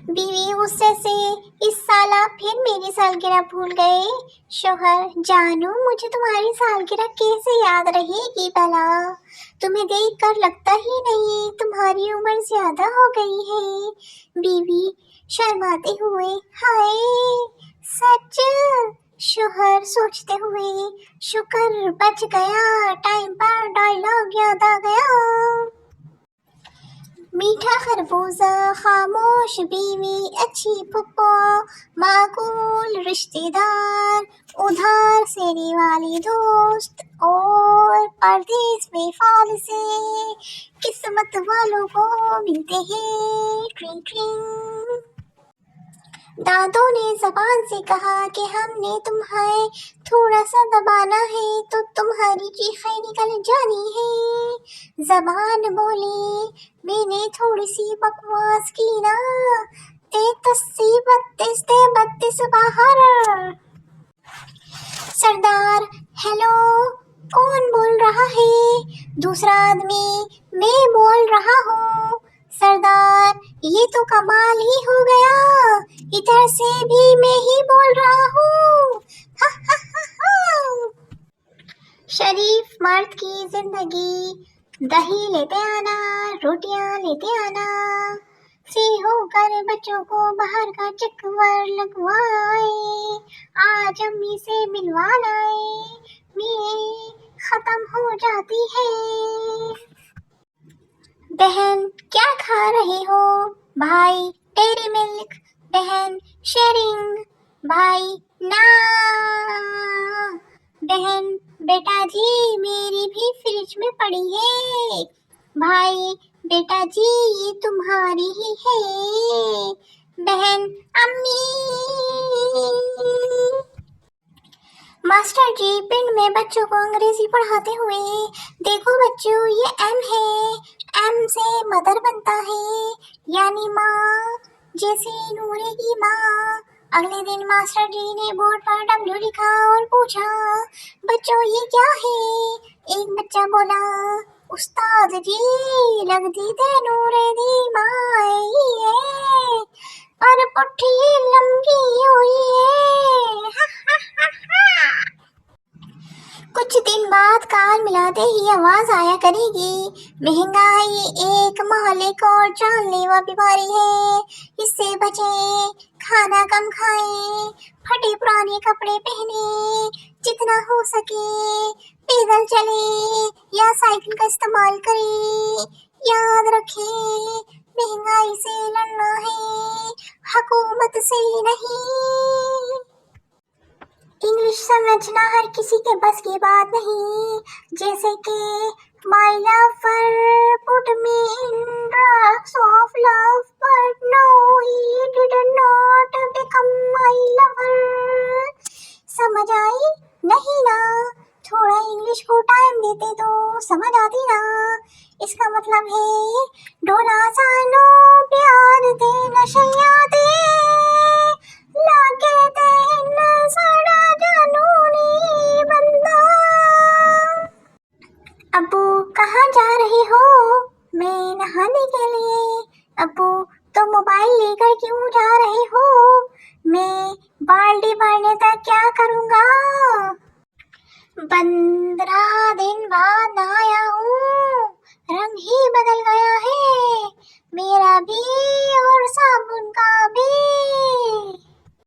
बीवी गुस्से से, इस साला फिर मेरी सालगिरह भूल गए। शोहर, जानू मुझे तुम्हारी सालगिरह कैसे याद रहेगी भला? तुम्हें देख कर लगता ही नहीं तुम्हारी उम्र ज्यादा हो गई है। बीवी शर्माते हुए, हाय सच? शोहर सोचते हुए, शुक्र बच गया, टाइम पर डायलॉग याद आ गया। मीठा खरबूजा, खामोश बीवी, अच्छी फुप्पो, माकूल रिश्तेदार, उधार सेने वाली दोस्त और परदेस में फाल से किस्मत वालों को मिलते हैं ट्रिंग ट्रिंग। दादों ने जबान से कहा कि हमने तुम्हें थोड़ा सा दबाना है तो तुम्हारी चीखें निकल जानी है। जबान बोली, मैंने थोड़ी सी बकवास की ना, 33 32 32 बाहर। सरदार, हेलो, कौन बोल रहा है? दूसरा आदमी, मैं बोल रहा हूँ। सरदार, ये तो कमाल ही हो गया, इधर से भी मैं ही बोल रहा हूँ। हा हा हा हा। शरीफ मर्द की जिंदगी, दही लेते आना, रोटियां लेते आना, से होकर बच्चों को बाहर का चक्कर लगवाए, आज अम्मी से मिलवा लाए, मैं खत्म हो जाती है। बहन, क्या खा रहे हो? भाई, डेयरी मिल्क। बहन, शेयरिंग। भाई, ना। बहन, बेटा जी मेरी भी फ्रिज में पड़ी है। भाई, बेटा जी ये तुम्हारी ही है। बहन, अम्मी। मास्टर जी पिंड में बच्चों को अंग्रेजी पढ़ाते हुए, देखो बच्चों ये एम है, एम से मदर बनता है, यानी माँ, जैसे नूरे की माँ। अगले दिन मास्टर जी ने बोर्ड पर डब्ल्यू लिखा और पूछा, बच्चों ये क्या है? एक बच्चा बोला, उस्ताद जी लगती थे नूरे दी माँ है, पर पुट्ठी लंबी हुई है। हा हा हा हा। कुछ दिन बाद कान मिलाते ही आवाज आया करेगी, महंगाई एक मालिक और जानलेवा बीमारी है, इससे बचे, खाना कम खाएं, फटे पुराने कपड़े पहने, जितना हो सके पैदल चले या साइकिल का इस्तेमाल करें। याद रखें, महंगाई से लड़ना है, हुकूमत से नहीं। इंग्लिश समझना हर किसी के बस की बात नहीं, जैसे कि My lover put me in drugs of love, but no, he did not become my lover. समझ आई? नहीं ना, थोड़ा इंग्लिश को टाइम देते तो समझ आती ना। इसका मतलब है, डोला सानो प्यार दे नशया दे, लागे देन साड़ा जानूनी बंदा। अब्बू कहाँ जा रहे हो? मैं नहाने के लिए। अब्बू तो मोबाइल लेकर क्यों जा रहे हो? मैं बाल्टी भरने तक क्या करूँगा? 15 दिन बाद आया हूँ, रंग ही बदल गया है मेरा भी और सब